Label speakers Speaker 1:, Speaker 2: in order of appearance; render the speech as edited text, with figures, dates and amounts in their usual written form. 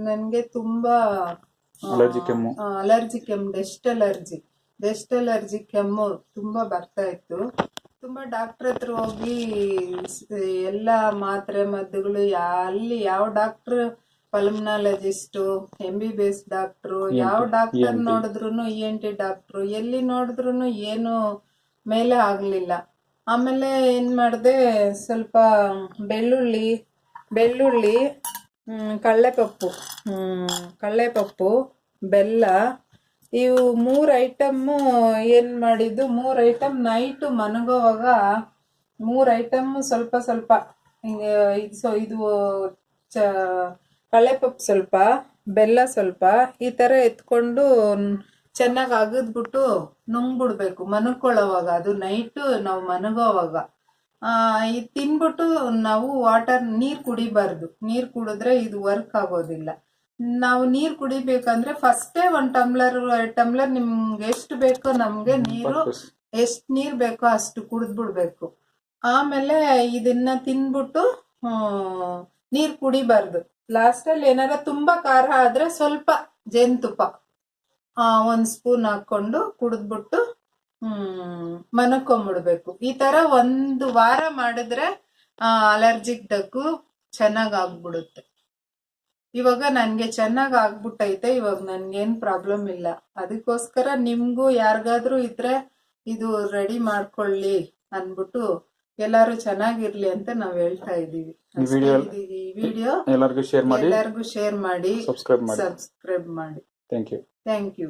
Speaker 1: ನನ್ಗೆ ತುಂಬಾ
Speaker 2: ಅಲರ್ಜಿ ಕೆಮ್ಮು.
Speaker 1: ಅಲರ್ಜಿ ಕೆಮ್ಮು, ಡೆಸ್ಟ್ ಅಲರ್ಜಿ ಕೆಮ್ಮು ತುಂಬಾ ಬರ್ತಾ ಇತ್ತು. ತುಂಬಾ ಡಾಕ್ಟರ್ ಹತ್ರ ಹೋಗಿ ಎಲ್ಲ ಮಾತ್ರೆ ಮದ್ದುಗಳು ಅಲ್ಲಿ ಯಾವ ಡಾಕ್ಟರ್, ಪಲ್ಮನಾಲಜಿಸ್ಟು, MBBS ಡಾಕ್ಟ್ರು, ಯಾವ ಡಾಕ್ಟರ್ ನೋಡಿದ್ರು, ENT ಡಾಕ್ಟ್ರು, ಎಲ್ಲಿ ನೋಡಿದ್ರು ಏನು ಮೇಲೆ ಆಗ್ಲಿಲ್ಲ. ಆಮೇಲೆ ಏನ್ ಮಾಡಿದೆ, ಸ್ವಲ್ಪ ಬೆಳ್ಳುಳ್ಳಿ, ಕಳ್ಳೆಪಪ್ಪು, ಬೆಲ್ಲ, ಇವು 3 ಐಟಮ್ಮು ಏನ್ ಮಾಡಿದ್ದು, 3 ಐಟಮ್ ನೈಟು ಮನಗೋವಾಗ 3 ಐಟಮ್ ಸ್ವಲ್ಪ ಸ್ವಲ್ಪ ಹಿಂಗೆ ಇದು ಕಳ್ಳೆಪಪ್ಪು ಸ್ವಲ್ಪ, ಬೆಲ್ಲ ಸ್ವಲ್ಪ, ಈ ತರ ಎತ್ಕೊಂಡು ಚೆನ್ನಾಗಿ ಅಗದ್ಬಿಟ್ಟು ನುಂಗ್ಬಿಡ್ಬೇಕು ಮನಕೊಳ್ಳೋವಾಗ. ಅದು ನೈಟು ನಾವು ಮನಗೋವಾಗ ಇದು ತಿನ್ಬಿಟ್ಟು ನಾವು ನೀರ್ ಕುಡಿಬಾರ್ದು. ನೀರ್ ಕುಡಿದ್ರೆ ಇದು ವರ್ಕ್ ಆಗೋದಿಲ್ಲ. ನಾವು ನೀರ್ ಕುಡಿಬೇಕಂದ್ರೆ ಫಸ್ಟೇ 1 ಟಮ್ಲರ್ 2 ಟಮ್ಲರ್ ನಿಮ್ಗೆ ಎಷ್ಟು ಬೇಕೋ, ನಮ್ಗೆ ನೀರು ಎಷ್ಟು ನೀರ್ ಬೇಕೋ ಅಷ್ಟು ಕುಡಿದ್ಬಿಡ್ಬೇಕು. ಆಮೇಲೆ ಇದನ್ನ ತಿನ್ಬಿಟ್ಟು ನೀರ್ ಕುಡಿಬಾರ್ದು. ಲಾಸ್ಟಲ್ಲಿ ಏನಾರ ತುಂಬಾ ಖಾರ ಆದ್ರೆ ಸ್ವಲ್ಪ ಜೇನುತುಪ್ಪ 1 ಸ್ಪೂನ್ ಹಾಕೊಂಡು ಕುಡಿದ್ಬಿಟ್ಟು ಮನಕೊಂಬಿಡ್ಬೇಕು. ಈ ತರ 1 ವಾರ ಮಾಡಿದ್ರೆ ಅಲರ್ಜಿಕ್ ಡಕ್ಕು ಚೆನ್ನಾಗ್ ಆಗ್ಬಿಡುತ್ತೆ. ಇವಾಗ ನನ್ಗೆ ಚೆನ್ನಾಗ್ ಆಗ್ಬಿಟ್ಟೈತೆ. ಇವಾಗ ನನ್ಗೇನ್ ಪ್ರಾಬ್ಲಮ್ ಇಲ್ಲ. ಅದಕ್ಕೋಸ್ಕರ ನಿಮ್ಗೂ ಯಾರಿಗಾದ್ರೂ ಇದ್ರೆ ಇದು ರೆಡಿ ಮಾಡ್ಕೊಳ್ಳಿ ಅನ್ಬಿಟ್ಟು ಎಲ್ಲಾರು ಚೆನ್ನಾಗಿರ್ಲಿ ಅಂತ ನಾವ್ ಹೇಳ್ತಾ ಇದೀವಿ. ಈ ವಿಡಿಯೋ ಎಲ್ಲರಿಗೂ ಶೇರ್ ಮಾಡಿ, ಸಬ್ಸ್ಕ್ರೈಬ್ ಮಾಡಿ. Thank you.